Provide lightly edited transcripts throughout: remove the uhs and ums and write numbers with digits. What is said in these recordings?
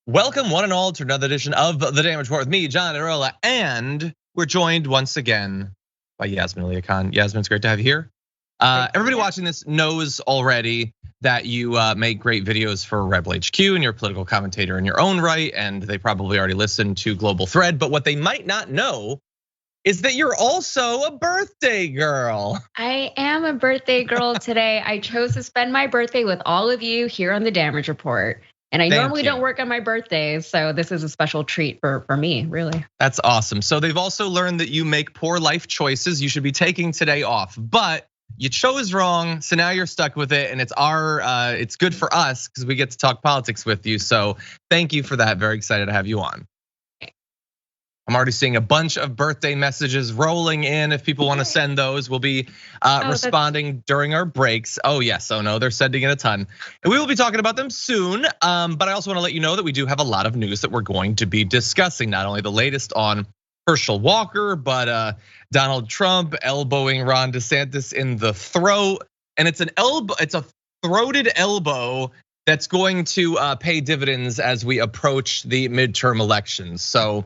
Welcome one and all to another edition of The Damage Report with me, John Arola, and we're joined once again by Yasmin Khan. Yasmin, it's great to have you here. Everybody watching this knows already that you make great videos for Rebel HQ and you're a political commentator in your own right, and they probably already listened to Global Thread, but what they might not know is that you're also a birthday girl. I am a birthday girl today. I chose to spend my birthday with all of you here on The Damage Report. And I normally don't work on my birthdays, so this is a special treat for me, really. That's awesome. So they've also learned that you make poor life choices. You should be taking today off, but you chose wrong, so now you're stuck with it, and it's good for us because we get to talk politics with you. So thank you for that. Very excited to have you on. I'm already seeing a bunch of birthday messages rolling in. If people want to send those, we'll be responding during our breaks. Oh yes, oh no, they're sending in a ton. And we will be talking about them soon. But I also want to let you know that we do have a lot of news that we're going to be discussing. Not only the latest on Herschel Walker, but Donald Trump elbowing Ron DeSantis in the throat. And it's a throated elbow that's going to pay dividends as we approach the midterm elections. So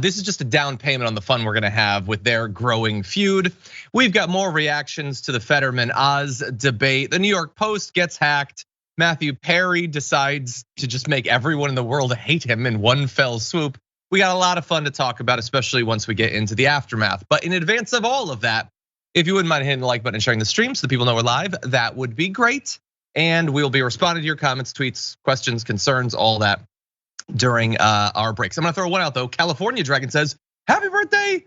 this is just a down payment on the fun we're gonna have with their growing feud. We've got more reactions to the Fetterman-Oz debate. The New York Post gets hacked. Matthew Perry decides to just make everyone in the world hate him in one fell swoop. We got a lot of fun to talk about, especially once we get into the aftermath. But in advance of all of that, if you wouldn't mind hitting the like button and sharing the stream so that people know we're live, that would be great. And we'll be responding to your comments, tweets, questions, concerns, all that during our breaks. I'm gonna throw one out though. California Dragon says, "Happy birthday."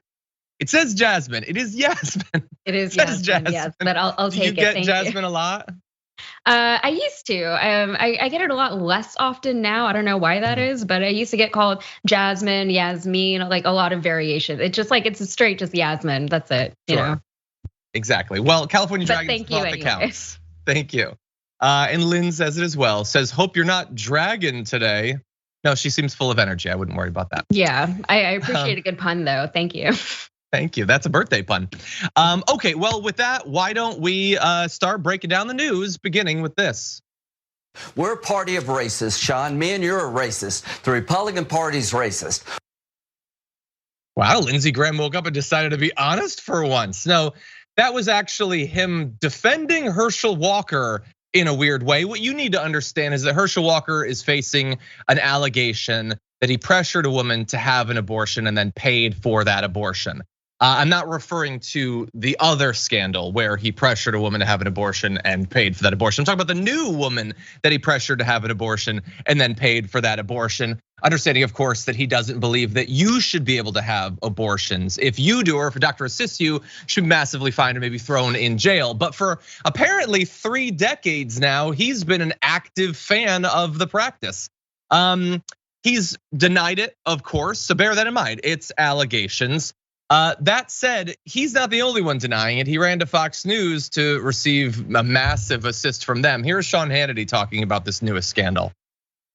It says Jasmine. It is Yasmin. It is Yasmin, yes, but I'll take it. Do you get Jasmine a lot? I used to. I get it a lot less often now. I don't know why that is, but I used to get called Jasmine, Yasmin, like a lot of variations. It's just like it's straight just Yasmin. That's it. You know. Exactly. Well, California Dragon thought that counts. Thank you. And Lynn says it as well. Says, "Hope you're not dragon today." No, she seems full of energy. I wouldn't worry about that. Yeah, I appreciate a good pun though. Thank you. Thank you. That's a birthday pun. Okay, well, with that, why don't we start breaking down the news, beginning with this. We're a party of racists, Sean. Me and you're a racist. The Republican Party's racist. Wow, Lindsey Graham woke up and decided to be honest for once. No, that was actually him defending Herschel Walker in a weird way. What you need to understand is that Herschel Walker is facing an allegation that he pressured a woman to have an abortion and then paid for that abortion. I'm not referring to the other scandal where he pressured a woman to have an abortion and paid for that abortion. I'm talking about the new woman that he pressured to have an abortion and then paid for that abortion. Understanding, of course, that he doesn't believe that you should be able to have abortions. If you do, or if a doctor assists you, should be massively fined and maybe thrown in jail. But for apparently 3 decades now, he's been an active fan of the practice. He's denied it, of course, so bear that in mind. It's allegations. That said, he's not the only one denying it. He ran to Fox News to receive a massive assist from them. Here's Sean Hannity talking about this newest scandal.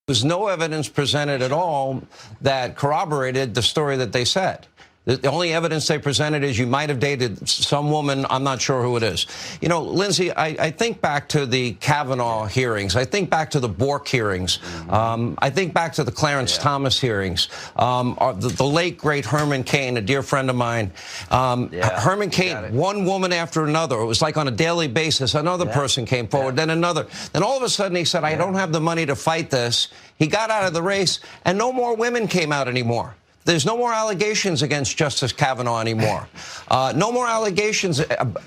There was no evidence presented at all that corroborated the story that they said. The only evidence they presented is you might have dated some woman. I'm not sure who it is. You know, Lindsey, I think back to the Kavanaugh hearings. I think back to the Bork hearings. I think back to the Clarence Thomas hearings. The late, great Herman Cain, a dear friend of mine. Herman Cain, one woman after another. It was like on a daily basis. Another person came forward, then another. Then all of a sudden he said, I don't have the money to fight this. He got out of the race and no more women came out anymore. There's no more allegations against Justice Kavanaugh anymore. No more allegations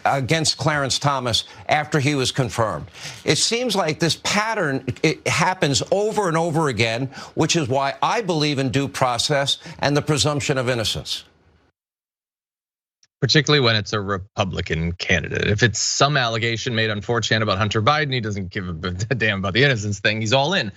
against Clarence Thomas after he was confirmed. It seems like this pattern, it happens over and over again, which is why I believe in due process and the presumption of innocence. Particularly when it's a Republican candidate. If it's some allegation made on 4chan about Hunter Biden, he doesn't give a damn about the innocence thing, he's all in.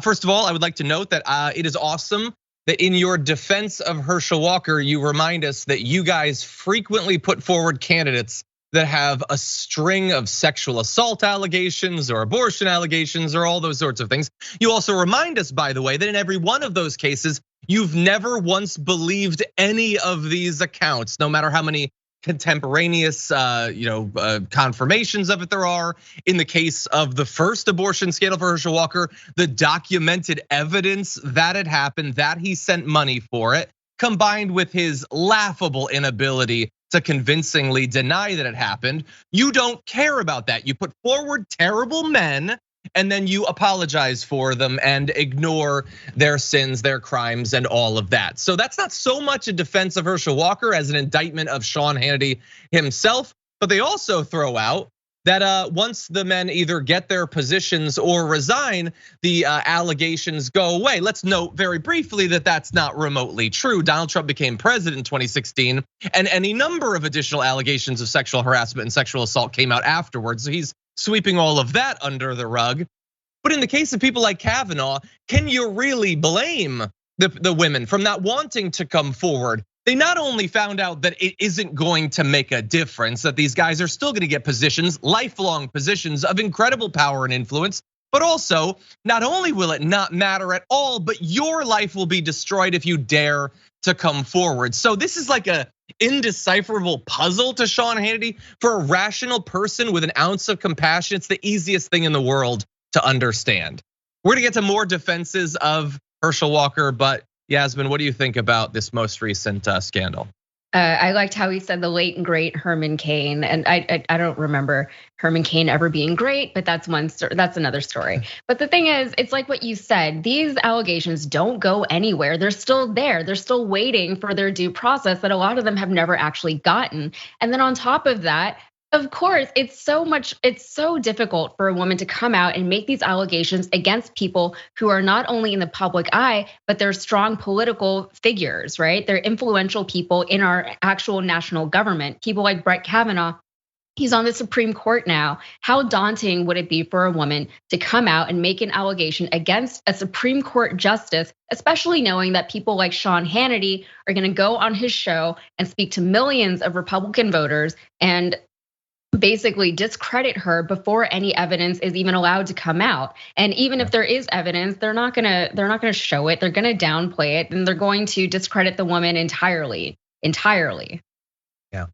First of all, I would like to note that it is awesome that in your defense of Herschel Walker, you remind us that you guys frequently put forward candidates that have a string of sexual assault allegations or abortion allegations or all those sorts of things. You also remind us, by the way, that in every one of those cases, you've never once believed any of these accounts, no matter how many contemporaneous, confirmations of it there are. In the case of the first abortion scandal for Herschel Walker, the documented evidence that it happened, that he sent money for it, combined with his laughable inability to convincingly deny that it happened. You don't care about that. You put forward terrible men, and then you apologize for them and ignore their sins, their crimes, and all of that. So that's not so much a defense of Herschel Walker as an indictment of Sean Hannity himself, but they also throw out that once the men either get their positions or resign, the allegations go away. Let's note very briefly that that's not remotely true. Donald Trump became president in 2016, and any number of additional allegations of sexual harassment and sexual assault came out afterwards. So he's sweeping all of that under the rug. But in the case of people like Kavanaugh, can you really blame the women from not wanting to come forward? They not only found out that it isn't going to make a difference, that these guys are still gonna get positions, lifelong positions of incredible power and influence, but also not only will it not matter at all, but your life will be destroyed if you dare to come forward. So this is like a indecipherable puzzle to Sean Hannity. For a rational person with an ounce of compassion, it's the easiest thing in the world to understand. We're gonna get to more defenses of Herschel Walker, but Yasmin, what do you think about this most recent scandal? I liked how he said the late and great Herman Cain, and I don't remember Herman Cain ever being great, but that's another story. But the thing is, it's like what you said, these allegations don't go anywhere. They're still there. They're still waiting for their due process that a lot of them have never actually gotten. And then on top of that, of course, it's so difficult for a woman to come out and make these allegations against people who are not only in the public eye, but they're strong political figures, right? They're influential people in our actual national government. People like Brett Kavanaugh, he's on the Supreme Court now. How daunting would it be for a woman to come out and make an allegation against a Supreme Court justice, especially knowing that people like Sean Hannity are gonna go on his show and speak to millions of Republican voters and basically discredit her before any evidence is even allowed to come out. And even if there is evidence, they're not gonna show it. They're gonna downplay it, and they're going to discredit the woman entirely. Yeah.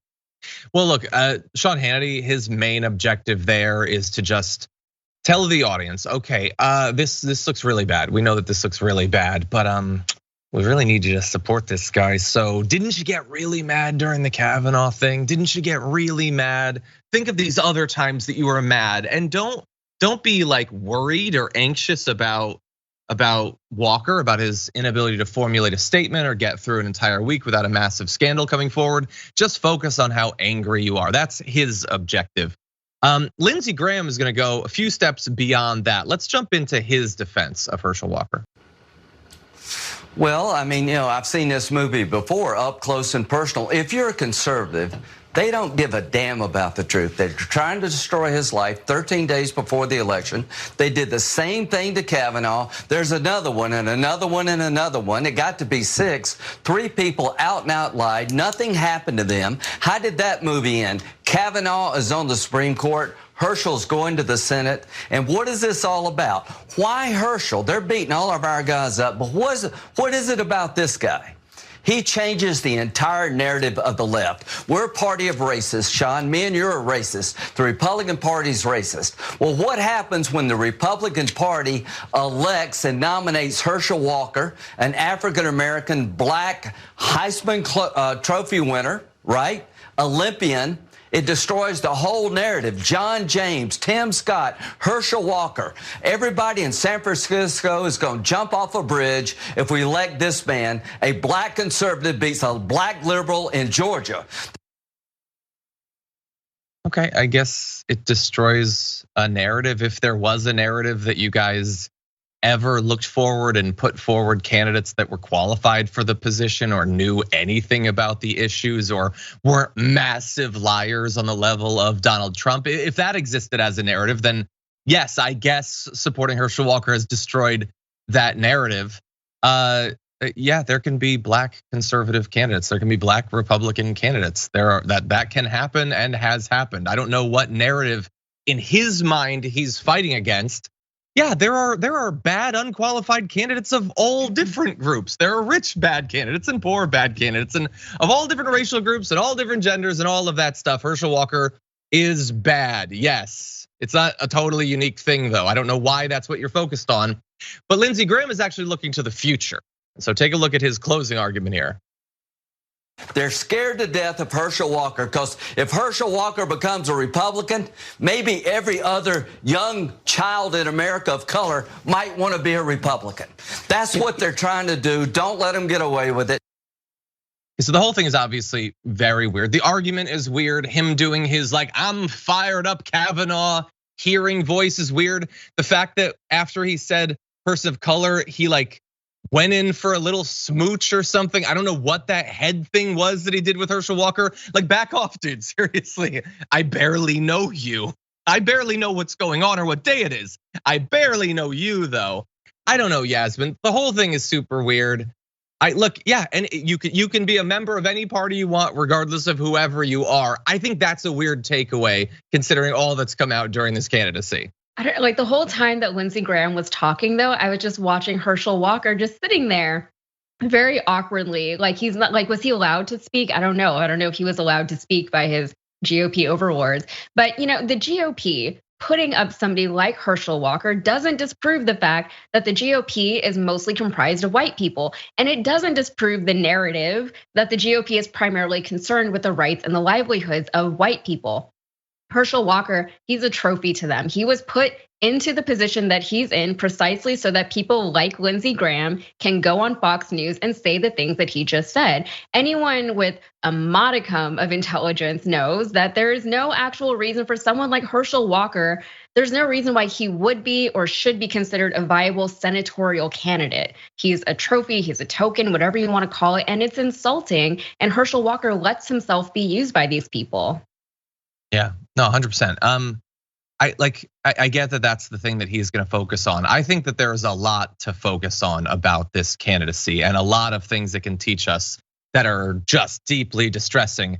Well, look, Sean Hannity, his main objective there is to just tell the audience, okay, this looks really bad. We know that this looks really bad, but we really need you to support this guy. So didn't you get really mad during the Kavanaugh thing? Didn't you get really mad? Think of these other times that you were mad, and don't be like worried or anxious about Walker, about his inability to formulate a statement or get through an entire week without a massive scandal coming forward. Just focus on how angry you are. That's his objective. Lindsey Graham is gonna go a few steps beyond that. Let's jump into his defense of Herschel Walker. Well, I mean, I've seen this movie before, up close and personal. If you're a conservative, they don't give a damn about the truth. They're trying to destroy his life 13 days before the election. They did the same thing to Kavanaugh. There's another one and another one and another one. It got to be 6. 3 people out and out lied. Nothing happened to them. How did that movie end? Kavanaugh is on the Supreme Court. Herschel's going to the Senate. And what is this all about? Why Herschel? They're beating all of our guys up, but what is it about this guy? He changes the entire narrative of the left. We're a party of racists, Sean. Me and you're a racist. The Republican Party's racist. Well, what happens when the Republican Party elects and nominates Herschel Walker, an African-American black Heisman Trophy winner, right? Olympian? It destroys the whole narrative. John James, Tim Scott, Herschel Walker. Everybody in San Francisco is going to jump off a bridge if we elect this man. A black conservative beats a black liberal in Georgia. Okay, I guess it destroys a narrative. If there was a narrative that you guys ever looked forward and put forward candidates that were qualified for the position or knew anything about the issues or weren't massive liars on the level of Donald Trump, if that existed as a narrative, then yes, I guess supporting Herschel Walker has destroyed that narrative. Yeah, there can be black conservative candidates. There can be black Republican candidates. That can happen and has happened. I don't know what narrative in his mind he's fighting against. Yeah, there are bad unqualified candidates of all different groups. There are rich bad candidates and poor bad candidates, and of all different racial groups and all different genders and all of that stuff. Herschel Walker is bad. Yes, it's not a totally unique thing though. I don't know why that's what you're focused on, but Lindsey Graham is actually looking to the future. So take a look at his closing argument here. They're scared to death of Herschel Walker because if Herschel Walker becomes a Republican, maybe every other young child in America of color might want to be a Republican. That's what they're trying to do. Don't let them get away with it. So the whole thing is obviously very weird. The argument is weird. Him doing his like, I'm fired up Kavanaugh hearing voice is weird. The fact that after he said person of color, he like went in for a little smooch or something. I don't know what that head thing was that he did with Herschel Walker. Like, back off, dude, seriously. I barely know you. I barely know what's going on or what day it is. I barely know you though. I don't know, Yasmin. The whole thing is super weird. Look, yeah, and you can be a member of any party you want, regardless of whoever you are. I think that's a weird takeaway, considering all that's come out during this candidacy. I don't like the whole time that Lindsey Graham was talking though, I was just watching Herschel Walker just sitting there very awkwardly. Like he's not like, was he allowed to speak? I don't know. I don't know if he was allowed to speak by his GOP overlords. But the GOP putting up somebody like Herschel Walker doesn't disprove the fact that the GOP is mostly comprised of white people. And it doesn't disprove the narrative that the GOP is primarily concerned with the rights and the livelihoods of white people. Herschel Walker, he's a trophy to them. He was put into the position that he's in precisely so that people like Lindsey Graham can go on Fox News and say the things that he just said. Anyone with a modicum of intelligence knows that there is no actual reason for someone like Herschel Walker. There's no reason why he would be or should be considered a viable senatorial candidate. He's a trophy, he's a token, whatever you want to call it, and it's insulting. And Herschel Walker lets himself be used by these people. Yeah, no, 100%. I get that that's the thing that he's going to focus on. I think that there is a lot to focus on about this candidacy and a lot of things that can teach us that are just deeply distressing.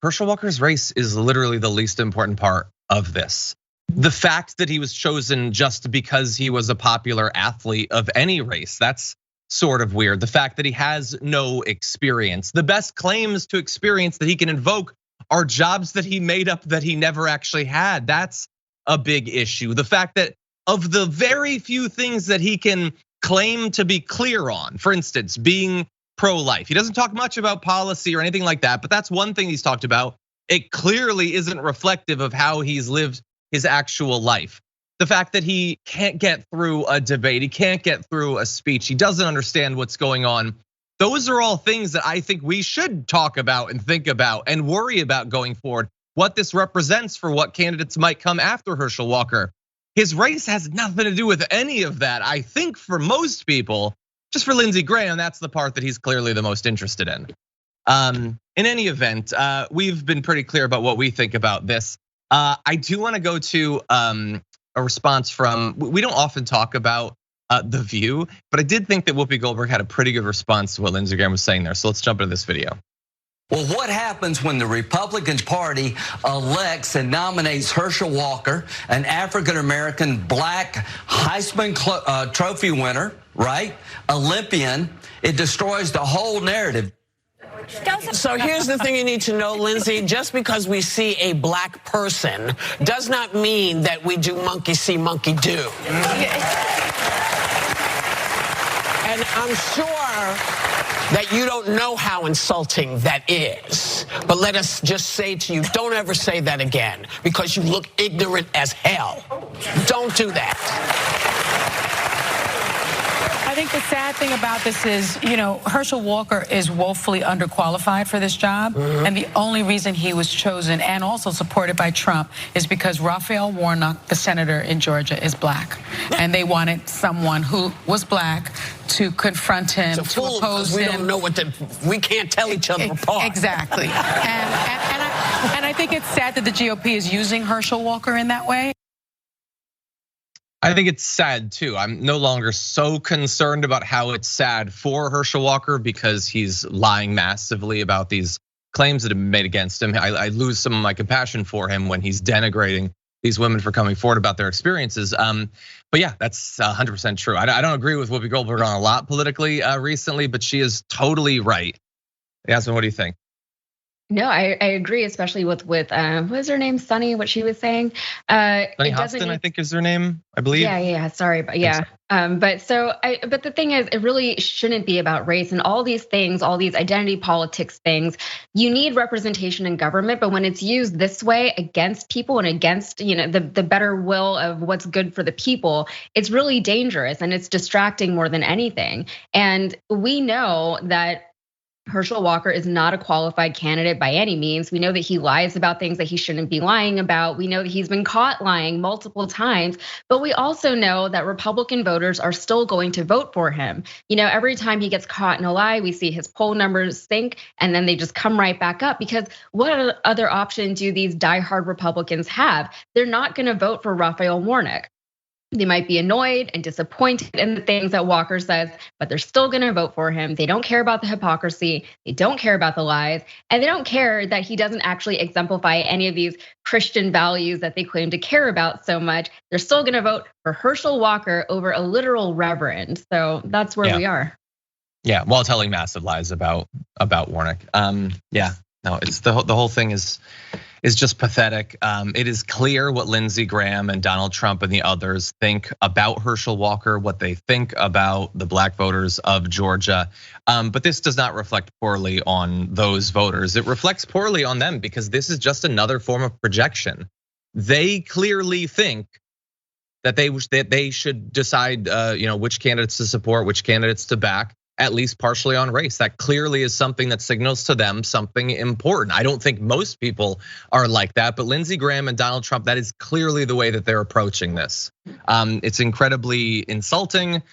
Herschel Walker's race is literally the least important part of this. The fact that he was chosen just because he was a popular athlete of any race, that's sort of weird. The fact that he has no experience. The best claims to experience that he can invoke are jobs that he made up that he never actually had. That's a big issue. The fact that of the very few things that he can claim to be clear on, for instance, being pro-life. He doesn't talk much about policy or anything like that, but that's one thing he's talked about. It clearly isn't reflective of how he's lived his actual life. The fact that he can't get through a debate, he can't get through a speech, he doesn't understand what's going on. Those are all things that I think we should talk about and think about and worry about going forward. What this represents for what candidates might come after Herschel Walker. His race has nothing to do with any of that. I think for most people, just for Lindsey Graham, that's the part that he's clearly the most interested in. In any event, we've been pretty clear about what we think about this. I do want to go to a response from, we don't often talk about The View, but I did think that Whoopi Goldberg had a pretty good response to what Lindsey Graham was saying there. So let's jump into this video. Well, what happens when the Republican Party elects and nominates Herschel Walker, an African-American black Heisman Trophy winner, right? Olympian. It destroys the whole narrative. So here's the thing you need to know, Lindsey. Just because we see a black person does not mean that we do monkey see, monkey do. And I'm sure that you don't know how insulting that is. But let us just say to you, don't ever say that again, because you look ignorant as hell. Don't do that. I think the sad thing about this is, Herschel Walker is woefully underqualified for this job. And the only reason he was chosen and also supported by Trump is because Raphael Warnock, the senator in Georgia, is black. And they wanted someone who was black to confront him, to oppose him. We don't know we can't tell each other apart. Exactly. And I think it's sad that the GOP is using Herschel Walker in that way. I think it's sad too. I'm no longer so concerned about how it's sad for Herschel Walker because he's lying massively about these claims that have been made against him. I lose some of my compassion for him when he's denigrating these women for coming forward about their experiences. But yeah, that's 100% true. I don't agree with Whoopi Goldberg on a lot politically recently, but she is totally right. Yasmin, what do you think? No, I agree, especially with what was her name, Sunny, what she was saying. Sunny Hostin, I think is her name, I believe. Yeah. Sorry, but yeah. But the thing is, it really shouldn't be about race and all these things, all these identity politics things. You need representation in government, but when it's used this way against people and against the better will of what's good for the people, it's really dangerous and it's distracting more than anything. And we know that Herschel Walker is not a qualified candidate by any means. We know that he lies about things that he shouldn't be lying about. We know that he's been caught lying multiple times, but we also know that Republican voters are still going to vote for him. Every time he gets caught in a lie, we see his poll numbers sink and then they just come right back up, because what other option do these diehard Republicans have? They're not going to vote for Raphael Warnock. They might be annoyed and disappointed in the things that Walker says, but they're still gonna vote for him. They don't care about the hypocrisy, they don't care about the lies, and they don't care that he doesn't actually exemplify any of these Christian values that they claim to care about so much. They're still gonna vote for Herschel Walker over a literal reverend. So that's where we are. Yeah, while telling massive lies about Warnock. No, it's the whole thing is just pathetic. It is clear what Lindsey Graham and Donald Trump and the others think about Herschel Walker, what they think about the black voters of Georgia. But this does not reflect poorly on those voters. It reflects poorly on them because this is just another form of projection. They clearly think that they should decide, which candidates to support, which candidates to back, at least partially on race. That clearly is something that signals to them something important. I don't think most people are like that, but Lindsey Graham and Donald Trump, that is clearly the way that they're approaching this. It's incredibly insulting.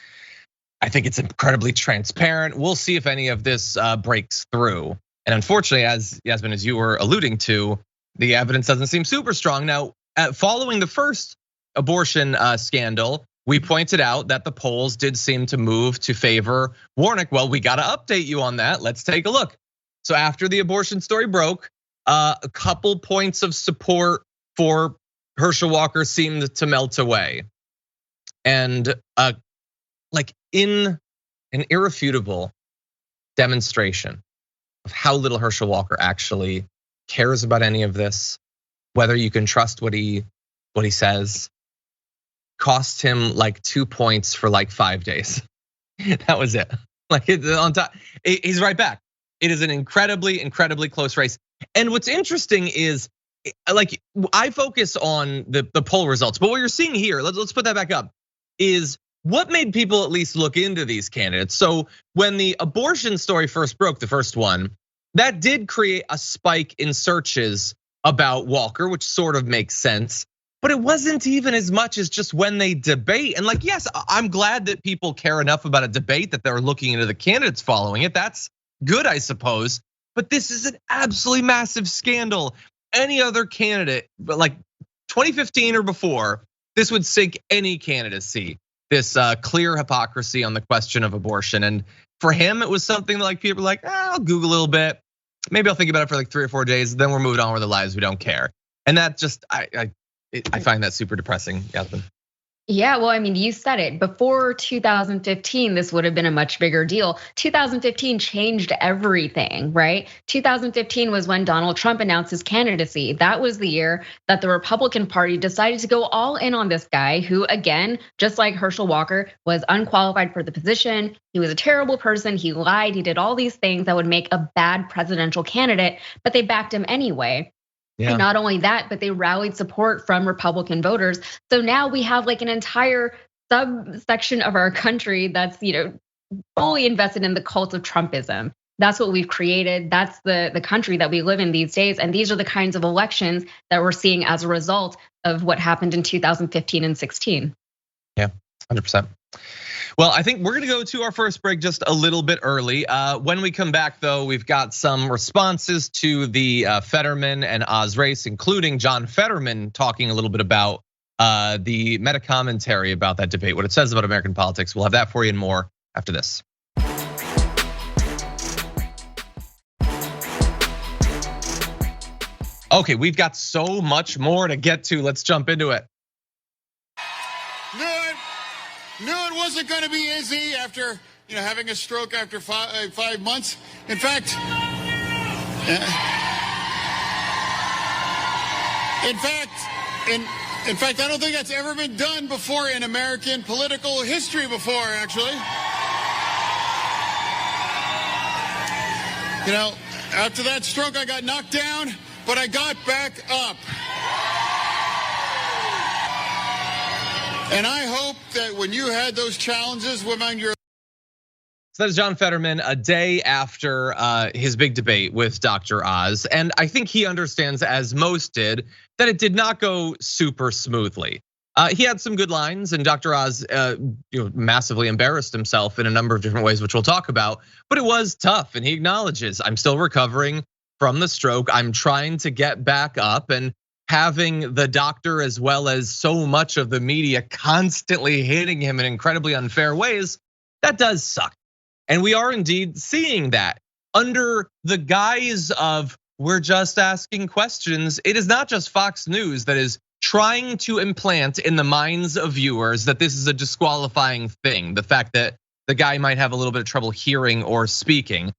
I think it's incredibly transparent. We'll see if any of this breaks through. And unfortunately, as Yasmin, as you were alluding to, the evidence doesn't seem super strong. Now, following the first abortion scandal, we pointed out that the polls did seem to move to favor Warnock. Well, we got to update you on that. Let's take a look. So after the abortion story broke, a couple points of support for Herschel Walker seemed to melt away. And like in an irrefutable demonstration of how little Herschel Walker actually cares about any of this, whether you can trust what he says, cost him like 2 points for like 5 days. That was it. Like on top, he's right back. It is an incredibly, incredibly close race. And what's interesting is, like, I focus on the poll results, but what you're seeing here, let's put that back up, is what made people at least look into these candidates. So when the abortion story first broke, the first one, that did create a spike in searches about Walker, which sort of makes sense. But it wasn't even as much as just when they debate. And like, yes, I'm glad that people care enough about a debate that they're looking into the candidates following it. That's good, I suppose. But this is an absolutely massive scandal. Any other candidate, but like 2015 or before, this would sink any candidacy. This clear hypocrisy on the question of abortion. And for him, it was something like people were like, I'll Google a little bit. Maybe I'll think about it for like 3 or 4 days. Then we're moving on with our lives. We don't care. And that just, I find that super depressing, Yasmin. Yeah, well, I mean, you said it. Before 2015, this would have been a much bigger deal. 2015 changed everything, right? 2015 was when Donald Trump announced his candidacy. That was the year that the Republican Party decided to go all in on this guy who, again, just like Herschel Walker, was unqualified for the position. He was a terrible person. He lied. He did all these things that would make a bad presidential candidate, but they backed him anyway. Yeah. And not only that, but they rallied support from Republican voters. So now we have like an entire subsection of our country that's, fully invested in the cult of Trumpism. That's what we've created. That's the country that we live in these days. And these are the kinds of elections that we're seeing as a result of what happened in 2015 and 16. Yeah, 100%. Well, I think we're gonna go to our first break just a little bit early. When we come back though, we've got some responses to the Fetterman and Oz race, including John Fetterman talking a little bit about the meta commentary about that debate, what it says about American politics. We'll have that for you and more after this. Okay, we've got so much more to get to. Let's jump into it. Knew it wasn't going to be easy after having a stroke after 5 months. In fact, I don't think that's ever been done before in American political history before, actually. After that stroke, I got knocked down, but I got back up. And I hope that when you had those challenges, women, you're. So that is John Fetterman a day after his big debate with Dr. Oz. And I think he understands, as most did, that it did not go super smoothly. He had some good lines, and Dr. Oz massively embarrassed himself in a number of different ways, which we'll talk about. But it was tough, and he acknowledges, I'm still recovering from the stroke. I'm trying to get back up, and having the doctor as well as so much of the media constantly hitting him in incredibly unfair ways, that does suck. And we are indeed seeing that under the guise of we're just asking questions. It is not just Fox News that is trying to implant in the minds of viewers that this is a disqualifying thing. The fact that the guy might have a little bit of trouble hearing or speaking.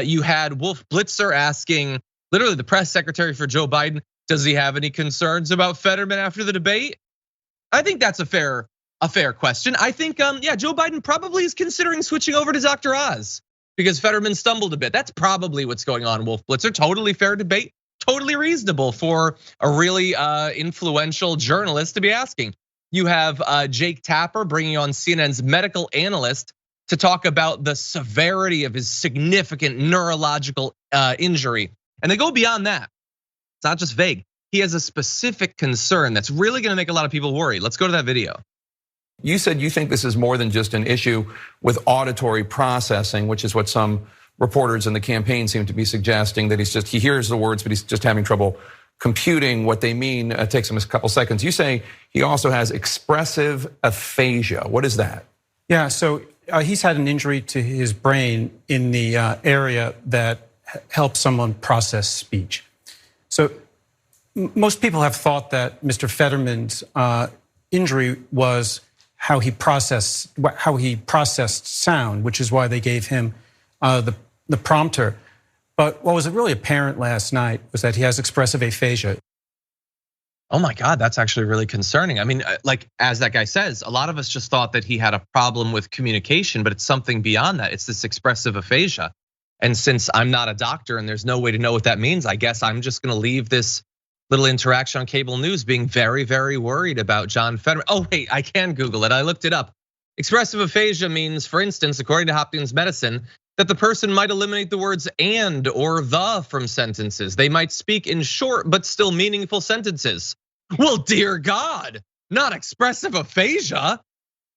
You had Wolf Blitzer asking literally the press secretary for Joe Biden, does he have any concerns about Fetterman after the debate? I think that's a fair question. I think, Joe Biden probably is considering switching over to Dr. Oz because Fetterman stumbled a bit. That's probably what's going on, Wolf Blitzer. Totally fair debate, totally reasonable for a really influential journalist to be asking. You have Jake Tapper bringing on CNN's medical analyst to talk about the severity of his significant neurological injury. And they go beyond that. It's not just vague. He has a specific concern that's really gonna make a lot of people worried. Let's go to that video. You said you think this is more than just an issue with auditory processing, which is what some reporters in the campaign seem to be suggesting, that he hears the words, but he's just having trouble computing what they mean. It takes him a couple seconds. You say he also has expressive aphasia. What is that? Yeah, so he's had an injury to his brain in the area that helps someone process speech. So most people have thought that Mr. Fetterman's injury was how he processed sound, which is why they gave him the prompter. But what was really apparent last night was that he has expressive aphasia. Oh my God, that's actually really concerning. I mean, like as that guy says, a lot of us just thought that he had a problem with communication, but it's something beyond that. It's this expressive aphasia. And since I'm not a doctor and there's no way to know what that means, I guess I'm just gonna leave this little interaction on cable news being very, very worried about John Fetterman. Oh wait, I can Google it, I looked it up. Expressive aphasia means, for instance, according to Hopkins Medicine, that the person might eliminate the words and or the from sentences. They might speak in short but still meaningful sentences. Well, dear God, not expressive aphasia,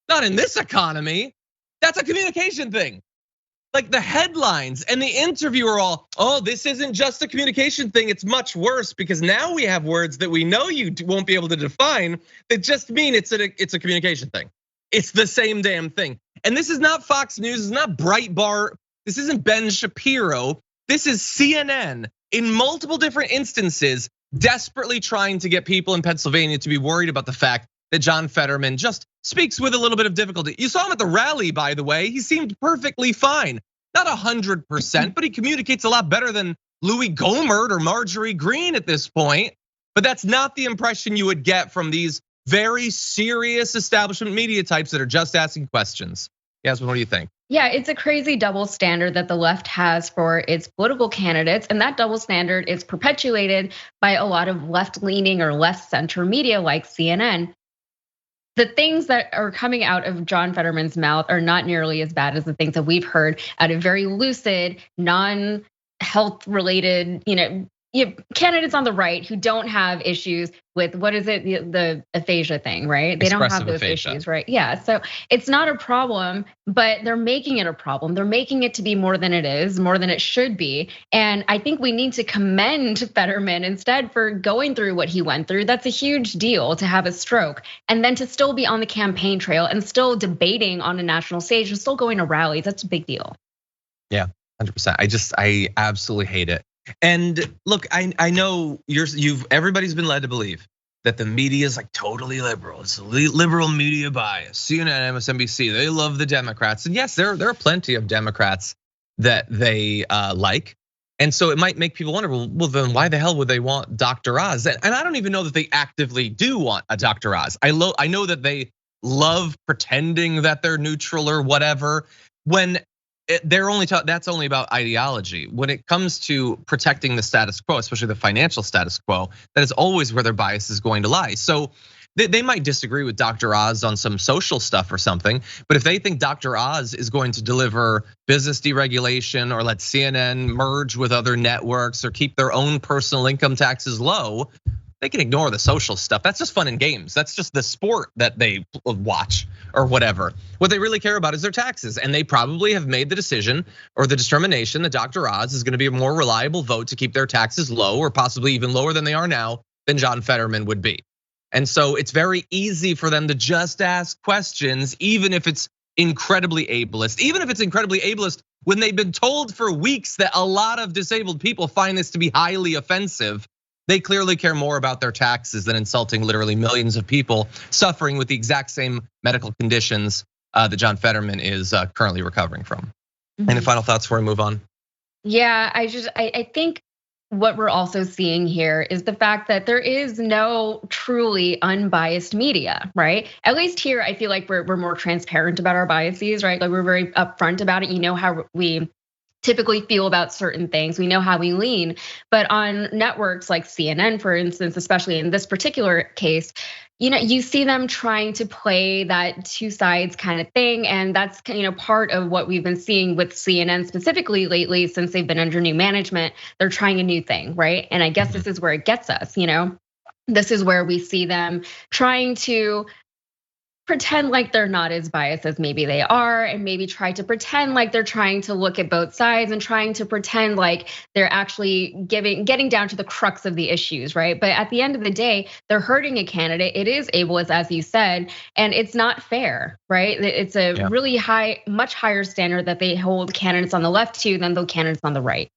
not in this economy. That's a communication thing. Like the headlines and the interview are all, oh, this isn't just a communication thing, it's much worse because now we have words that we know you won't be able to define that just mean it's a communication thing. It's the same damn thing. And this is not Fox News, it's not Breitbart, this isn't Ben Shapiro, this is CNN in multiple different instances desperately trying to get people in Pennsylvania to be worried about the fact that John Fetterman just speaks with a little bit of difficulty. You saw him at the rally, by the way, he seemed perfectly fine. Not 100%, but he communicates a lot better than Louis Gohmert or Marjorie Greene at this point. But that's not the impression you would get from these very serious establishment media types that are just asking questions. Yasmin, what do you think? Yeah, it's a crazy double standard that the left has for its political candidates. And that double standard is perpetuated by a lot of left-leaning or left-center media like CNN. The things that are coming out of John Fetterman's mouth are not nearly as bad as the things that we've heard out of very lucid, non-health related, candidates on the right who don't have issues with, what is it, the aphasia thing, right? They don't have those issues, right? Yeah, so it's not a problem, but they're making it a problem. They're making it to be more than it is, more than it should be. And I think we need to commend Fetterman instead for going through what he went through. That's a huge deal to have a stroke and then to still be on the campaign trail and still debating on a national stage and still going to rallies. That's a big deal. Yeah, 100%. I absolutely hate it. And look, I know everybody's been led to believe that the media is like totally liberal. It's a liberal media bias. CNN, MSNBC, they love the Democrats. And yes, there are plenty of Democrats that they like. And so it might make people wonder, well, then why the hell would they want Dr. Oz? And I don't even know that they actively do want a Dr. Oz. I know that they love pretending that they're neutral or whatever, when that's only about ideology. When it comes to protecting the status quo, especially the financial status quo, that is always where their bias is going to lie. So they might disagree with Dr. Oz on some social stuff or something, but if they think Dr. Oz is going to deliver business deregulation or let CNN merge with other networks or keep their own personal income taxes low, they can ignore the social stuff. That's just fun and games. That's just the sport that they watch or whatever. What they really care about is their taxes. And they probably have made the decision or the determination that Dr. Oz is gonna be a more reliable vote to keep their taxes low, or possibly even lower than they are now, than John Fetterman would be. And so it's very easy for them to just ask questions, even if it's incredibly ableist. Even if it's incredibly ableist, when they've been told for weeks that a lot of disabled people find this to be highly offensive, they clearly care more about their taxes than insulting literally millions of people suffering with the exact same medical conditions that John Fetterman is currently recovering from. Any final thoughts before we move on? Yeah, I think what we're also seeing here is the fact that there is no truly unbiased media, right? At least here, I feel like we're more transparent about our biases, right? Like we're very upfront about it. You know how we typically feel about certain things. We know how we lean, but on networks like CNN, for instance, especially in this particular case, you see them trying to play that two sides kind of thing. And that's part of what we've been seeing with CNN specifically lately, since they've been under new management. They're trying a new thing, right? And I guess this is where it gets us, this is where we see them trying to pretend like they're not as biased as maybe they are, and maybe try to pretend like they're trying to look at both sides and trying to pretend like they're actually getting down to the crux of the issues, right? But at the end of the day, they're hurting a candidate. It is ableist, as you said, and it's not fair, right? It's a really much higher standard that they hold candidates on the left to than the candidates on the right.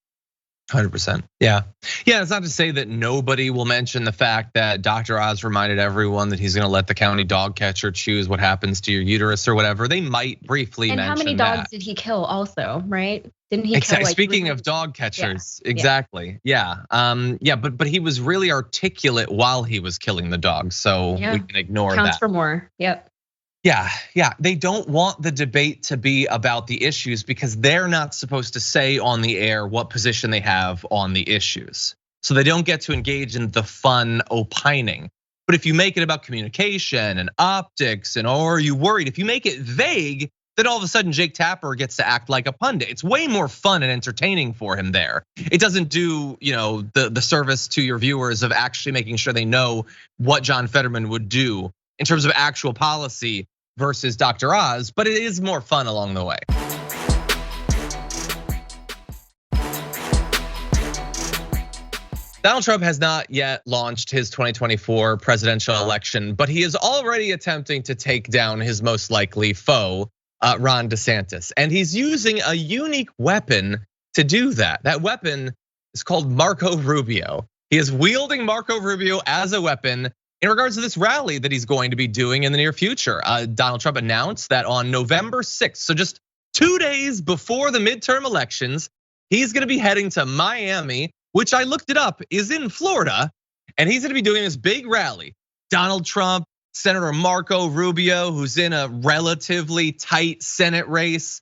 100%. Yeah. It's not to say that nobody will mention the fact that Dr. Oz reminded everyone that he's gonna let the county dog catcher choose what happens to your uterus or whatever. They might briefly mention that. And how many dogs did he kill also, right? Didn't he kill Speaking of dog catchers, exactly. Yeah. But he was really articulate while he was killing the dogs, so we can ignore that. Counts for more, yep. Yeah, they don't want the debate to be about the issues because they're not supposed to say on the air what position they have on the issues. So they don't get to engage in the fun opining. But if you make it about communication and optics or are you worried, if you make it vague, then all of a sudden Jake Tapper gets to act like a pundit. It's way more fun and entertaining for him there. It doesn't do the service to your viewers of actually making sure they know what John Fetterman would do in terms of actual policy versus Dr. Oz, but it is more fun along the way. Donald Trump has not yet launched his 2024 presidential election, but he is already attempting to take down his most likely foe, Ron DeSantis. And he's using a unique weapon to do that. That weapon is called Marco Rubio. He is wielding Marco Rubio as a weapon in regards to this rally that he's going to be doing in the near future. Donald Trump announced that on November 6th, so just 2 days before the midterm elections, he's gonna be heading to Miami, which I looked it up, is in Florida, and he's gonna be doing this big rally. Donald Trump, Senator Marco Rubio, who's in a relatively tight Senate race.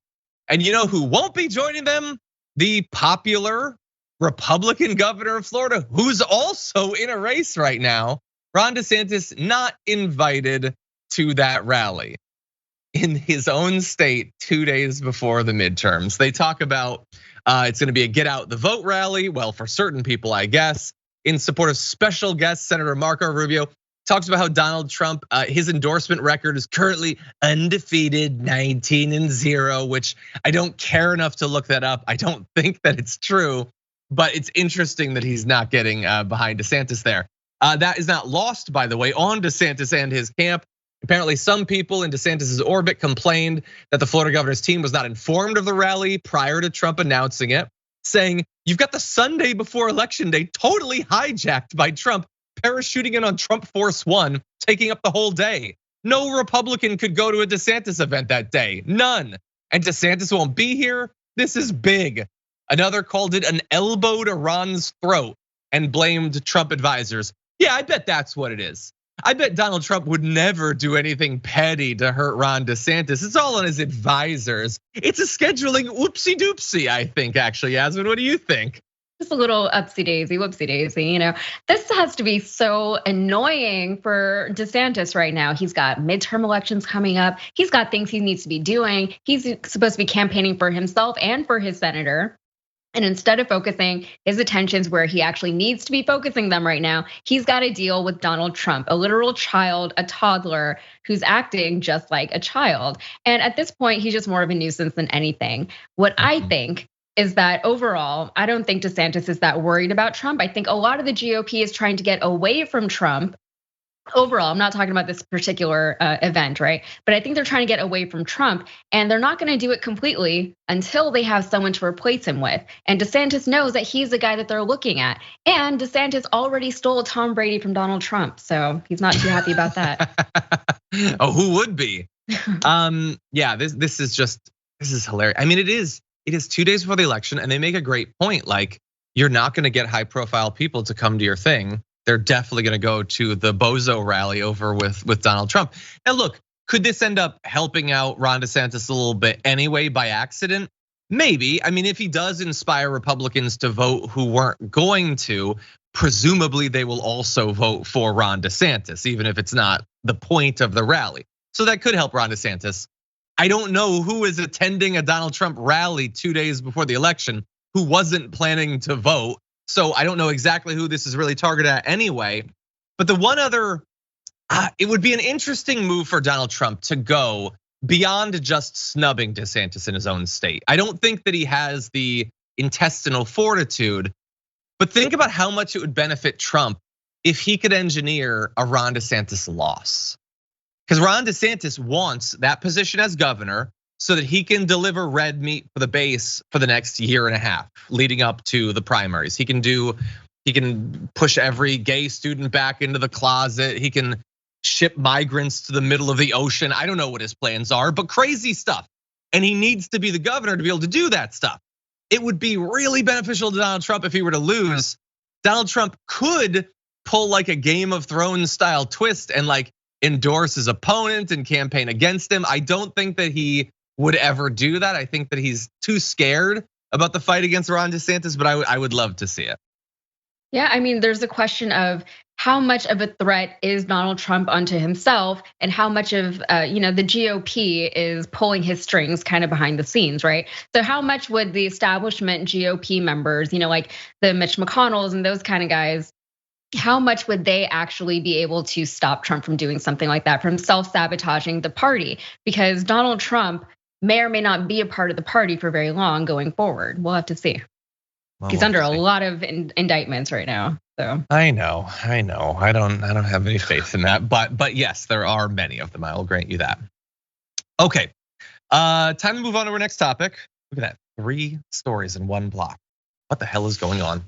And you know who won't be joining them? The popular Republican governor of Florida, who's also in a race right now. Ron DeSantis not invited to that rally in his own state 2 days before the midterms. They talk about it's gonna be a get out the vote rally. Well, for certain people, I guess, in support of special guest Senator Marco Rubio. Talks about how Donald Trump, his endorsement record is currently undefeated, 19-0, which I don't care enough to look that up. I don't think that it's true, but it's interesting that he's not getting behind DeSantis there. That is not lost, by the way, on DeSantis and his camp. Apparently, some people in DeSantis' orbit complained that the Florida governor's team was not informed of the rally prior to Trump announcing it. saying you've got the Sunday before election day totally hijacked by Trump, parachuting in on Trump Force One, taking up the whole day. No Republican could go to a DeSantis event that day, none. And DeSantis won't be here. This is big. Another called it an elbow to Ron's throat and blamed Trump advisors. Yeah, I bet that's what it is. I bet Donald Trump would never do anything petty to hurt Ron DeSantis. It's all on his advisors. It's a scheduling oopsie doopsie, I think, actually. Yasmin, what do you think? Just a little upsy daisy, whoopsie daisy. This has to be so annoying for DeSantis right now. He's got midterm elections coming up. He's got things he needs to be doing. He's supposed to be campaigning for himself and for his senator. And instead of focusing his attentions where he actually needs to be focusing them right now, he's got to deal with Donald Trump, a literal child, a toddler who's acting just like a child. And at this point, he's just more of a nuisance than anything. What I think is that overall, I don't think DeSantis is that worried about Trump. I think a lot of the GOP is trying to get away from Trump. Overall, I'm not talking about this particular event, right? But I think they're trying to get away from Trump, and they're not going to do it completely until they have someone to replace him with. And DeSantis knows that he's the guy that they're looking at. And DeSantis already stole Tom Brady from Donald Trump, so he's not too happy about that. Oh, who would be? Yeah, this is hilarious. I mean, it is 2 days before the election, and they make a great point. Like, you're not going to get high-profile people to come to your thing. They're definitely going to go to the bozo rally over with Donald Trump. Now, look, could this end up helping out Ron DeSantis a little bit anyway by accident? Maybe. I mean, if he does inspire Republicans to vote who weren't going to, presumably they will also vote for Ron DeSantis, even if it's not the point of the rally. So that could help Ron DeSantis. I don't know who is attending a Donald Trump rally 2 days before the election who wasn't planning to vote. So I don't know exactly who this is really targeted at anyway. But the one other, it would be an interesting move for Donald Trump to go beyond just snubbing DeSantis in his own state. I don't think that he has the intestinal fortitude, but think about how much it would benefit Trump if he could engineer a Ron DeSantis loss. Because Ron DeSantis wants that position as governor so that he can deliver red meat for the base for the next year and a half leading up to the primaries. He can push every gay student back into the closet. He can ship migrants to the middle of the ocean. I don't know what his plans are, but crazy stuff. And he needs to be the governor to be able to do that stuff. It would be really beneficial to Donald Trump if he were to lose. Donald Trump could pull like a Game of Thrones style twist and like endorse his opponent and campaign against him. I don't think that he would ever do that. I think that he's too scared about the fight against Ron DeSantis, but I would love to see it. Yeah, I mean, there's a question of how much of a threat is Donald Trump unto himself, and how much of the GOP is pulling his strings kind of behind the scenes, right? So how much would the establishment GOP members, like the Mitch McConnells and those kind of guys, how much would they actually be able to stop Trump from doing something like that, from self-sabotaging the party? Because Donald Trump may or may not be a part of the party for very long going forward. We'll have to see. Well, he's under a lot of indictments right now. So I know. I don't have any faith in that, but yes, there are many of them. I will grant you that. Okay, time to move on to our next topic. Look at that, 3 stories in one block. What the hell is going on?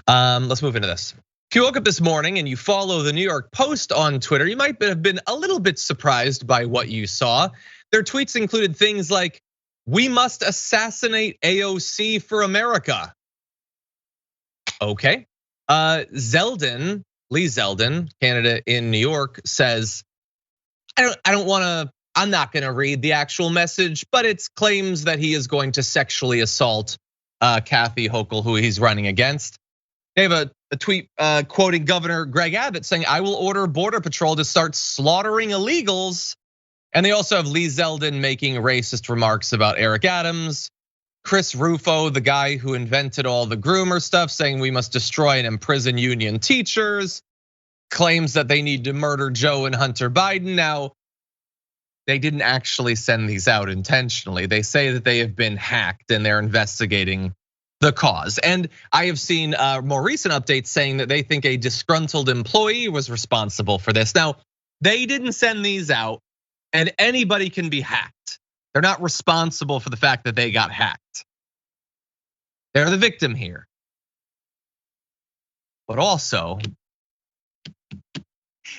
Let's move into this. If you woke up this morning and you follow the New York Post on Twitter, you might have been a little bit surprised by what you saw. Their tweets included things like, "We must assassinate AOC for America." Okay. Lee Zeldin, candidate in New York, says, I'm not gonna read the actual message, but it's claims that he is going to sexually assault Kathy Hochul, who he's running against. They have a tweet quoting Governor Greg Abbott saying, "I will order Border Patrol to start slaughtering illegals." And they also have Lee Zeldin making racist remarks about Eric Adams. Chris Rufo, the guy who invented all the groomer stuff, saying we must destroy and imprison union teachers, claims that they need to murder Joe and Hunter Biden. Now, they didn't actually send these out intentionally. They say that they have been hacked and they're investigating the cause. And I have seen more recent updates saying that they think a disgruntled employee was responsible for this. Now, they didn't send these out, and anybody can be hacked. They're not responsible for the fact that they got hacked. They're the victim here. But also,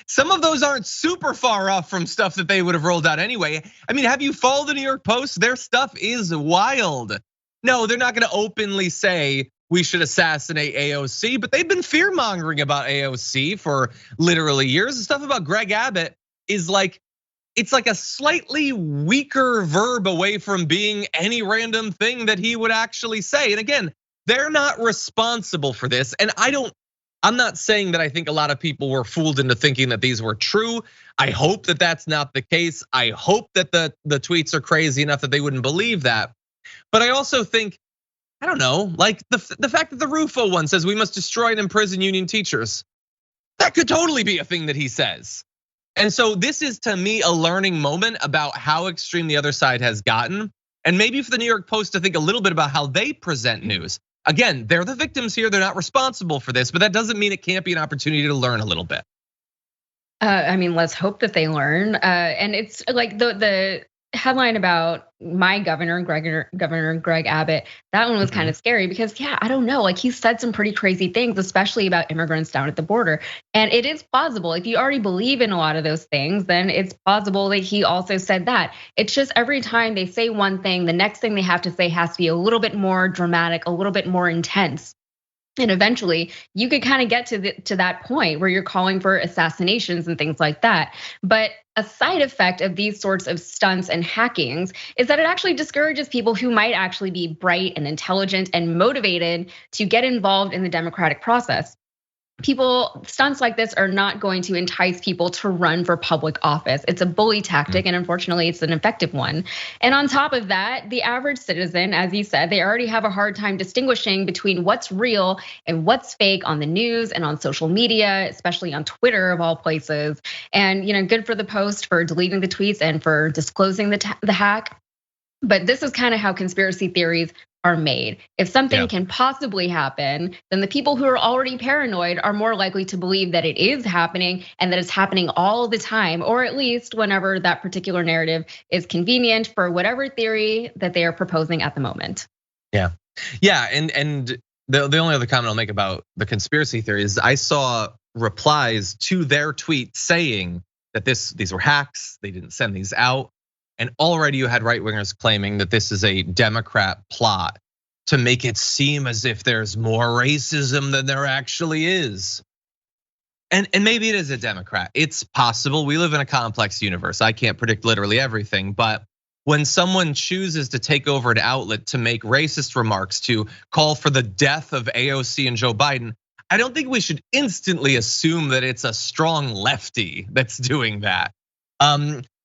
some of those aren't super far off from stuff that they would have rolled out anyway. I mean, have you followed the New York Post? Their stuff is wild. No, they're not gonna openly say we should assassinate AOC, but they've been fear mongering about AOC for literally years. The stuff about Greg Abbott is like, it's like a slightly weaker verb away from being any random thing that he would actually say. And again, they're not responsible for this. And I'm not saying that I think a lot of people were fooled into thinking that these were true. I hope that that's not the case. I hope that the tweets are crazy enough that they wouldn't believe that. But I also think, I don't know, like the fact that the Rufo one says we must destroy and imprison union teachers. That could totally be a thing that he says. And so this is, to me, a learning moment about how extreme the other side has gotten. And maybe for the New York Post to think a little bit about how they present news. Again, they're the victims here. They're not responsible for this, but that doesn't mean it can't be an opportunity to learn a little bit. I mean, let's hope that they learn. And it's like the headline about my Governor Greg Abbott, that one was kind of scary because, yeah, I don't know, like he said some pretty crazy things, especially about immigrants down at the border. And it is plausible, if you already believe in a lot of those things, then it's plausible that he also said that. It's just every time they say one thing, the next thing they have to say has to be a little bit more dramatic, a little bit more intense. And eventually you could kind of get to that point where you're calling for assassinations and things like that. But a side effect of these sorts of stunts and hackings is that it actually discourages people who might actually be bright and intelligent and motivated to get involved in the democratic process. Stunts like this are not going to entice people to run for public office. It's a bully tactic, and unfortunately, it's an effective one. And on top of that, the average citizen, as you said, they already have a hard time distinguishing between what's real and what's fake on the news and on social media, especially on Twitter of all places. And good for the Post for deleting the tweets and for disclosing the hack. But this is kind of how conspiracy theories are made. If something can possibly happen, then the people who are already paranoid are more likely to believe that it is happening and that it's happening all the time, or at least whenever that particular narrative is convenient for whatever theory that they are proposing at the moment. Yeah, and the only other comment I'll make about the conspiracy theory is I saw replies to their tweet saying that these were hacks, they didn't send these out. And already you had right-wingers claiming that this is a Democrat plot to make it seem as if there's more racism than there actually is. And maybe it is a Democrat. It's possible. We live in a complex universe. I can't predict literally everything, but when someone chooses to take over an outlet to make racist remarks, to call for the death of AOC and Joe Biden, I don't think we should instantly assume that it's a strong lefty that's doing that.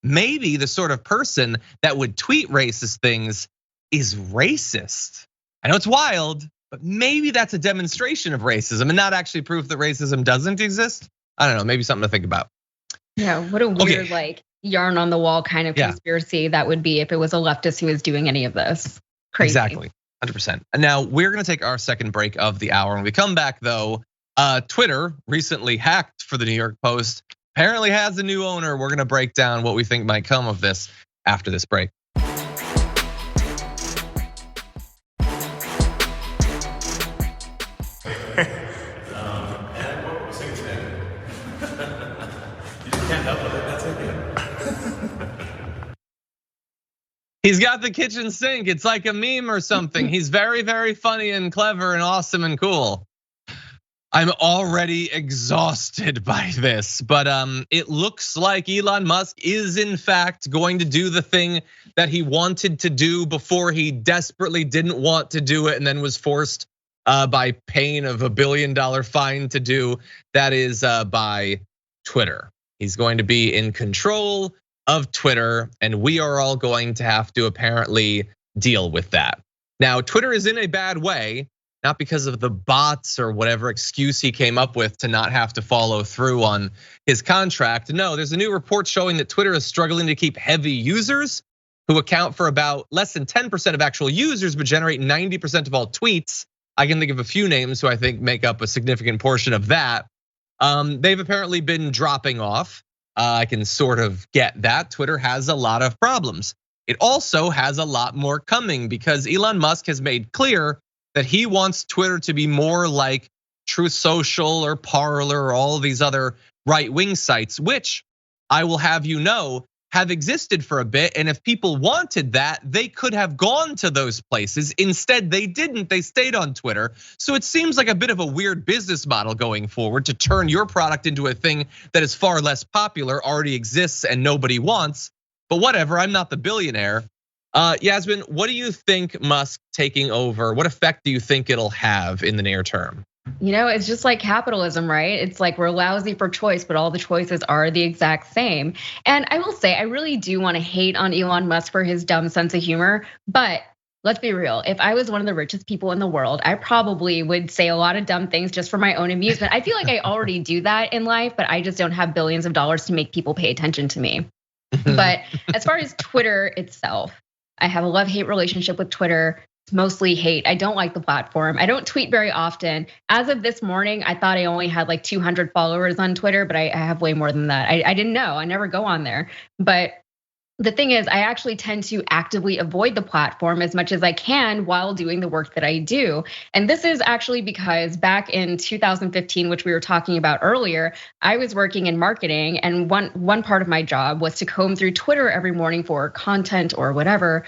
Maybe the sort of person that would tweet racist things is racist. I know it's wild, but maybe that's a demonstration of racism and not actually proof that racism doesn't exist. I don't know, maybe something to think about. Yeah, what a weird like yarn on the wall kind of conspiracy that would be if it was a leftist who was doing any of this. Crazy. Exactly, 100%. And now we're gonna take our second break of the hour. When we come back though, Twitter recently hacked for the New York Post. Apparently has a new owner. We're gonna break down what we think might come of this after this break. He's got the kitchen sink. It's like a meme or something. He's very, very funny and clever and awesome and cool. I'm already exhausted by this, but it looks like Elon Musk is in fact going to do the thing that he wanted to do before he desperately didn't want to do it and then was forced by paying of $1 billion fine to do. That is by Twitter. He's going to be in control of Twitter, and we are all going to have to apparently deal with that. Now, Twitter is in a bad way. Not because of the bots or whatever excuse he came up with to not have to follow through on his contract. No, there's a new report showing that Twitter is struggling to keep heavy users who account for about less than 10% of actual users, but generate 90% of all tweets. I can think of a few names who I think make up a significant portion of that. They've apparently been dropping off. I can sort of get that. Twitter has a lot of problems. It also has a lot more coming because Elon Musk has made clear that he wants Twitter to be more like Truth Social or Parler or all these other right-wing sites, which I will have you know have existed for a bit. And if people wanted that, they could have gone to those places. Instead, they didn't. They stayed on Twitter. So it seems like a bit of a weird business model going forward to turn your product into a thing that is far less popular, already exists, and nobody wants. But whatever, I'm not the billionaire. Yasmin, what do you think Musk taking over, what effect do you think it'll have in the near term? You know, it's just like capitalism, right? It's like we're lousy for choice, but all the choices are the exact same. And I will say, I really do want to hate on Elon Musk for his dumb sense of humor, but let's be real. If I was one of the richest people in the world, I probably would say a lot of dumb things just for my own amusement. I feel like I already do that in life, but I just don't have billions of dollars to make people pay attention to me. But as far as Twitter itself, I have a love-hate relationship with Twitter. It's mostly hate. I don't like the platform. I don't tweet very often. As of this morning, I thought I only had like 200 followers on Twitter, but I have way more than that. I didn't know. I never go on there. But the thing is, I actually tend to actively avoid the platform as much as I can while doing the work that I do. And this is actually because back in 2015, which we were talking about earlier, I was working in marketing, and one part of my job was to comb through Twitter every morning for content or whatever.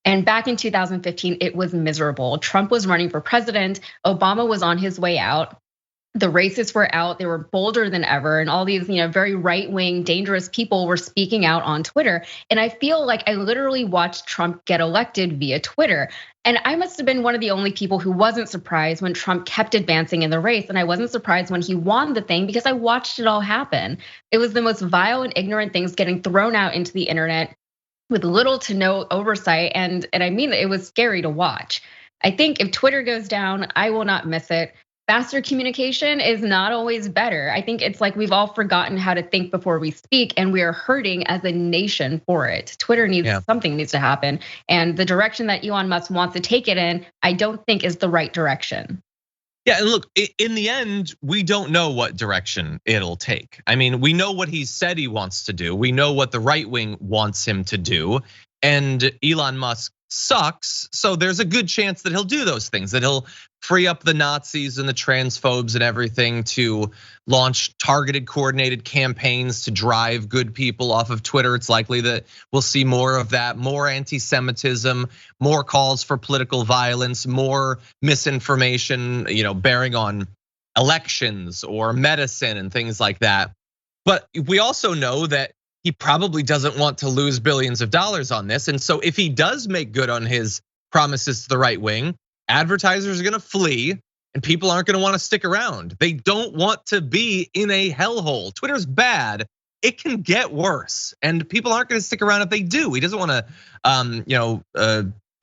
And back in 2015, it was miserable. Trump was running for president. Obama was on his way out. The racists were out. They were bolder than ever. And all these, very right-wing, dangerous people were speaking out on Twitter. And I feel like I literally watched Trump get elected via Twitter. And I must have been one of the only people who wasn't surprised when Trump kept advancing in the race. And I wasn't surprised when he won the thing because I watched it all happen. It was the most vile and ignorant things getting thrown out into the internet with little to no oversight. And I mean, it was scary to watch. I think if Twitter goes down, I will not miss it. Faster communication is not always better. I think it's like we've all forgotten how to think before we speak, and we are hurting as a nation for it. Twitter needs something needs to happen. And the direction that Elon Musk wants to take it in, I don't think is the right direction. Yeah, and look, in the end, we don't know what direction it'll take. I mean, we know what he said he wants to do. We know what the right wing wants him to do. And Elon Musk sucks, so there's a good chance that he'll do those things, that he'll free up the Nazis and the transphobes and everything to launch targeted, coordinated campaigns to drive good people off of Twitter. It's likely that we'll see more of that, more anti-Semitism, more calls for political violence, more misinformation, bearing on elections or medicine and things like that. But we also know that he probably doesn't want to lose billions of dollars on this. And so if he does make good on his promises to the right wing, advertisers are gonna flee and people aren't gonna wanna stick around. They don't want to be in a hellhole. Twitter's bad, it can get worse. And people aren't gonna stick around if they do. He doesn't wanna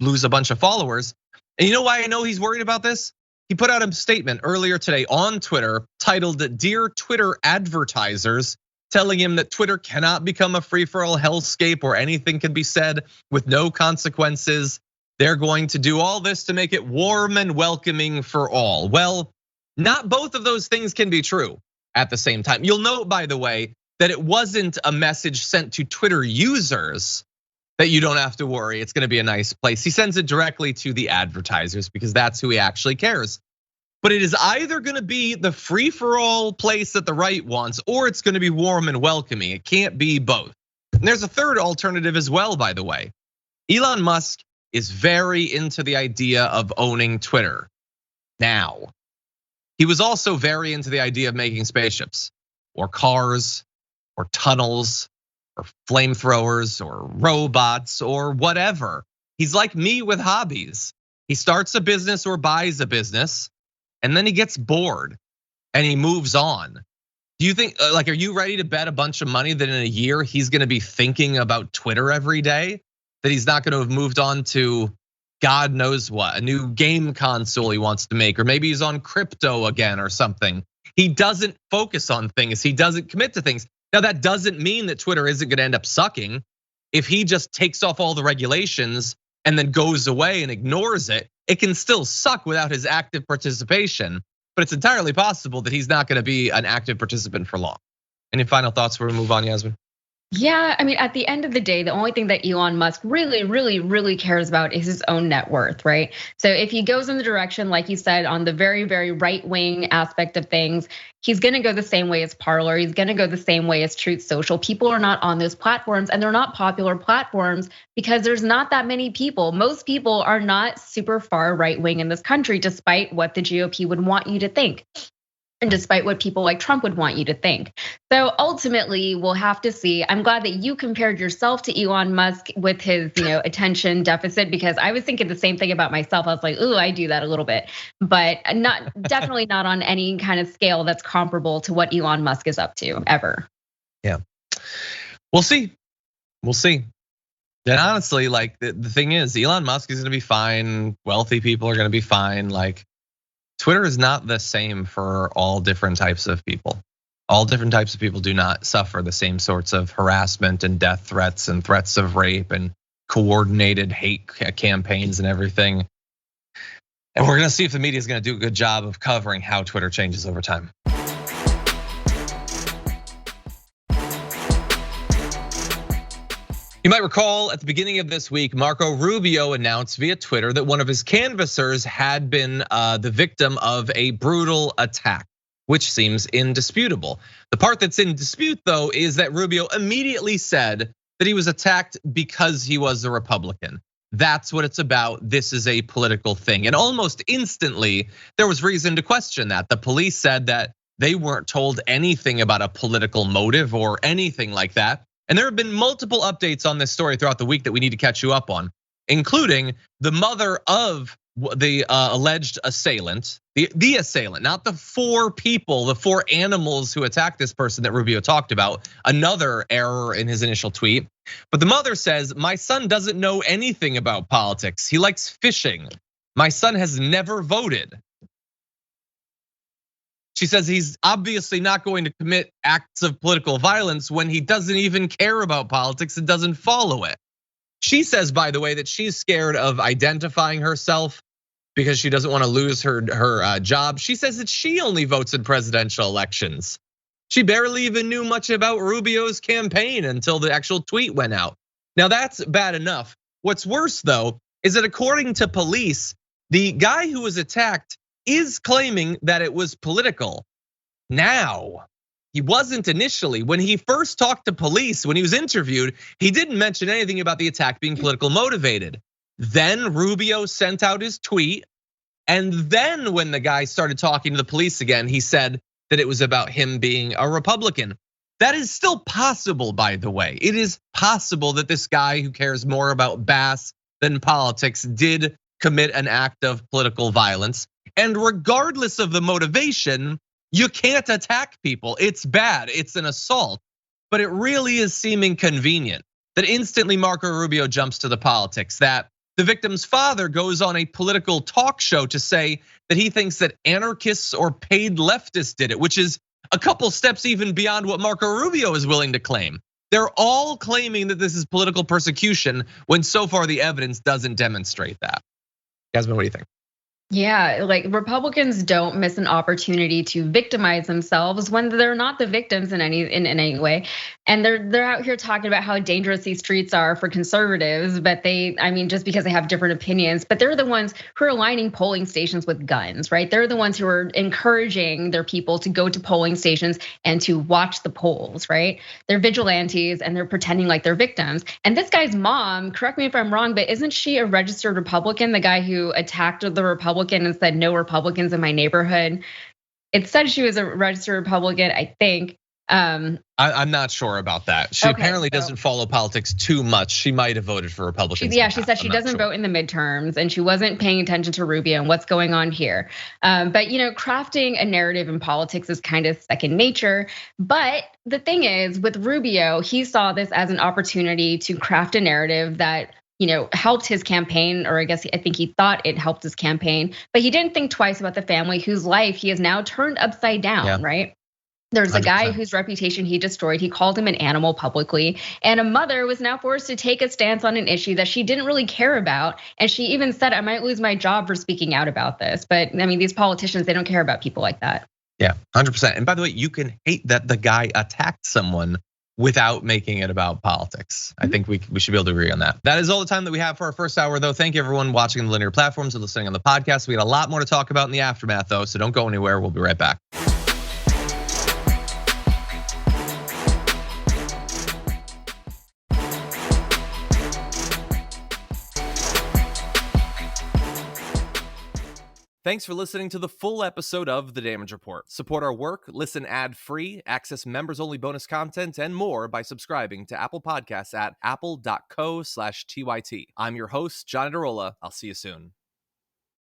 lose a bunch of followers. And you know why I know he's worried about this? He put out a statement earlier today on Twitter titled, "Dear Twitter Advertisers," telling him that Twitter cannot become a free-for-all hellscape where anything can be said with no consequences. They're going to do all this to make it warm and welcoming for all. Well, not both of those things can be true at the same time. You'll note, by the way, that it wasn't a message sent to Twitter users that you don't have to worry, it's gonna be a nice place. He sends it directly to the advertisers because that's who he actually cares. But it is either gonna be the free-for-all place that the right wants, or it's gonna be warm and welcoming. It can't be both. And there's a third alternative as well, by the way. Elon Musk is very into the idea of owning Twitter now. He was also very into the idea of making spaceships, or cars, or tunnels, or flamethrowers, or robots, or whatever. He's like me with hobbies. He starts a business or buys a business, and then he gets bored and he moves on. Do you think, are you ready to bet a bunch of money that in a year he's gonna be thinking about Twitter every day? That he's not gonna have moved on to God knows what, a new game console he wants to make, or maybe he's on crypto again or something. He doesn't focus on things, he doesn't commit to things. Now that doesn't mean that Twitter isn't gonna end up sucking. If he just takes off all the regulations and then goes away and ignores it, it can still suck without his active participation, but it's entirely possible that he's not gonna be an active participant for long. Any final thoughts before we move on, Yasmin? Yeah, I mean, at the end of the day, the only thing that Elon Musk really cares about is his own net worth, right? So if he goes in the direction, like you said, on the very right wing aspect of things, he's gonna go the same way as Parler. He's gonna go the same way as Truth Social. People are not on those platforms, and they're not popular platforms because there's not that many people. Most people are not super far right wing in this country, despite what the GOP would want you to think. And despite what people like Trump would want you to think. So ultimately, we'll have to see. I'm glad that you compared yourself to Elon Musk with his, attention deficit, because I was thinking the same thing about myself. I was like, ooh, I do that a little bit, but definitely not on any kind of scale that's comparable to what Elon Musk is up to ever. Yeah, we'll see. We'll see. And honestly, like the thing is, Elon Musk is gonna be fine. Wealthy people are gonna be fine. Like, Twitter is not the same for all different types of people. All different types of people do not suffer the same sorts of harassment and death threats and threats of rape and coordinated hate campaigns and everything. And we're gonna see if the media is gonna do a good job of covering how Twitter changes over time. You might recall at the beginning of this week, Marco Rubio announced via Twitter that one of his canvassers had been the victim of a brutal attack, which seems indisputable. The part that's in dispute, though, is that Rubio immediately said that he was attacked because he was a Republican. That's what it's about. This is a political thing. And almost instantly, there was reason to question that. The police said that they weren't told anything about a political motive or anything like that. And there have been multiple updates on this story throughout the week that we need to catch you up on, including the mother of the alleged assailant, the assailant, not the four people, the four animals who attacked this person that Rubio talked about. Another error in his initial tweet. But the mother says, my son doesn't know anything about politics. He likes fishing. My son has never voted. She says he's obviously not going to commit acts of political violence when he doesn't even care about politics and doesn't follow it. She says, by the way, that she's scared of identifying herself because she doesn't want to lose her job. She says that she only votes in presidential elections. She barely even knew much about Rubio's campaign until the actual tweet went out. Now that's bad enough. What's worse though, is that according to police, the guy who was attacked is claiming that it was political. Now, he wasn't initially. When he first talked to police, when he was interviewed, he didn't mention anything about the attack being political motivated. Then Rubio sent out his tweet. And then when the guy started talking to the police again, he said that it was about him being a Republican. That is still possible, by the way. It is possible that this guy who cares more about bass than politics did commit an act of political violence. And regardless of the motivation, you can't attack people. It's bad, it's an assault. But it really is seeming convenient that instantly Marco Rubio jumps to the politics, that the victim's father goes on a political talk show to say that he thinks that anarchists or paid leftists did it, which is a couple steps even beyond what Marco Rubio is willing to claim. They're all claiming that this is political persecution when so far the evidence doesn't demonstrate that. Yasmin, what do you think? Yeah, like Republicans don't miss an opportunity to victimize themselves when they're not the victims in any way. And they're out here talking about how dangerous these streets are for conservatives, but just because they have different opinions, but they're the ones who are lining polling stations with guns, right? They're the ones who are encouraging their people to go to polling stations and to watch the polls, right? They're vigilantes and they're pretending like they're victims. And this guy's mom, correct me if I'm wrong, but isn't she a registered Republican? The guy who attacked the Republican and said no Republicans in my neighborhood. It said she was a registered Republican, I think. I'm not sure about that. She apparently doesn't follow politics too much. She might have voted for Republicans. Yeah, she said she doesn't vote in the midterms and she wasn't paying attention to Rubio and what's going on here. But crafting a narrative in politics is kind of second nature. But the thing is, with Rubio, he saw this as an opportunity to craft a narrative that helped his campaign, or I think he thought it helped his campaign, but he didn't think twice about the family whose life he has now turned upside down, right? There's a guy 100%. Whose reputation he destroyed. He called him an animal publicly. And a mother was now forced to take a stance on an issue that she didn't really care about. And she even said, I might lose my job for speaking out about this. But these politicians, they don't care about people like that. Yeah, 100%. And by the way, you can hate that the guy attacked someone, without making it about politics. I think we should be able to agree on that. That is all the time that we have for our first hour, though. Thank you, everyone watching on the linear platforms and listening on the podcast. We got a lot more to talk about in the aftermath, though, so don't go anywhere. We'll be right back. Thanks for listening to the full episode of The Damage Report. Support our work, listen ad-free, access members-only bonus content, and more by subscribing to Apple Podcasts at apple.co/TYT. I'm your host, John Adarola. I'll see you soon.